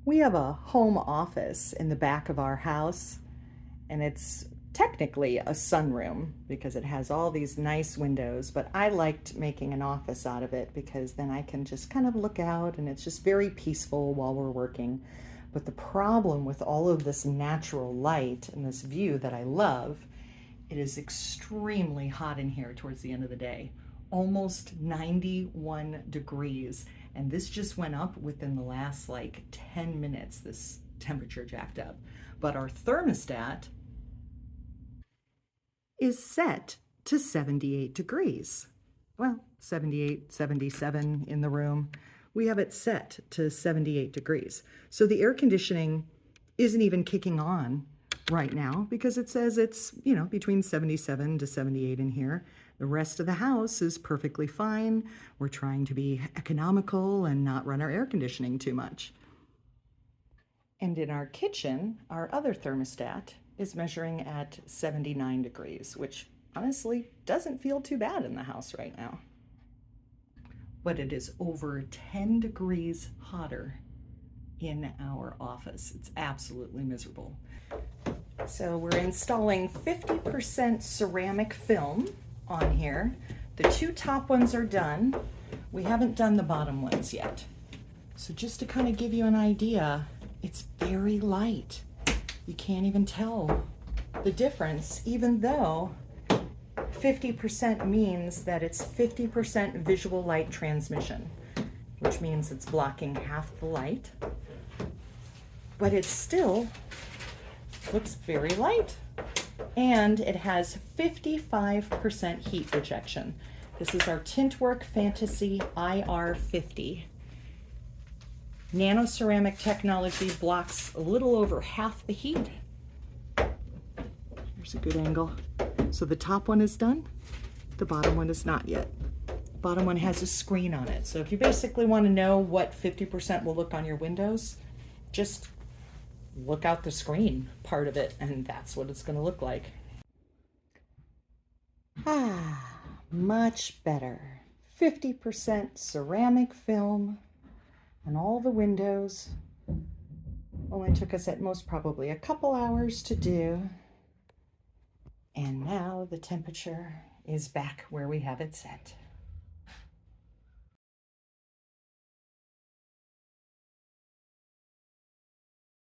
We have a home office in the back of our house, and it's technically a sunroom because it has all these nice windows, but I liked making an office out of it because then I can just kind of look out and it's just very peaceful while we're working. But the problem with all of this natural light and this view that I love, it is extremely hot in here towards the end of the day, almost 91 degrees. And this just went up within the last like 10 minutes, this temperature jacked up. But our thermostat is set to 78 degrees. Well, 78, 77 in the room. We have it set to 78 degrees. So the air conditioning isn't even kicking on right now because it says it's, between 77 to 78 in here. The rest of the house is perfectly fine. We're trying to be economical and not run our air conditioning too much. And in our kitchen, our other thermostat is measuring at 79 degrees, which honestly doesn't feel too bad in the house right now. But it is over 10 degrees hotter in our office. It's absolutely miserable. So we're installing 50% ceramic film on here. The two top ones are done. We haven't done the bottom ones yet. So just to kind of give you an idea, it's very light. You can't even tell the difference, even though 50% means that it's 50% visual light transmission, which means it's blocking half the light, but it still looks very light. And it has 55% heat rejection. This is our Tintwork Fantasy IR50. Nano ceramic technology blocks a little over half the heat. Here's a good angle. So the top one is done. The bottom one is not yet. The bottom one has a screen on it. So if you basically want to know what 50% will look on your windows, just look out the screen part of it, and that's what it's going to look like. Much better. 50% ceramic film on all the windows. Only took us at most probably a couple hours to do. And now the temperature is back where we have it set.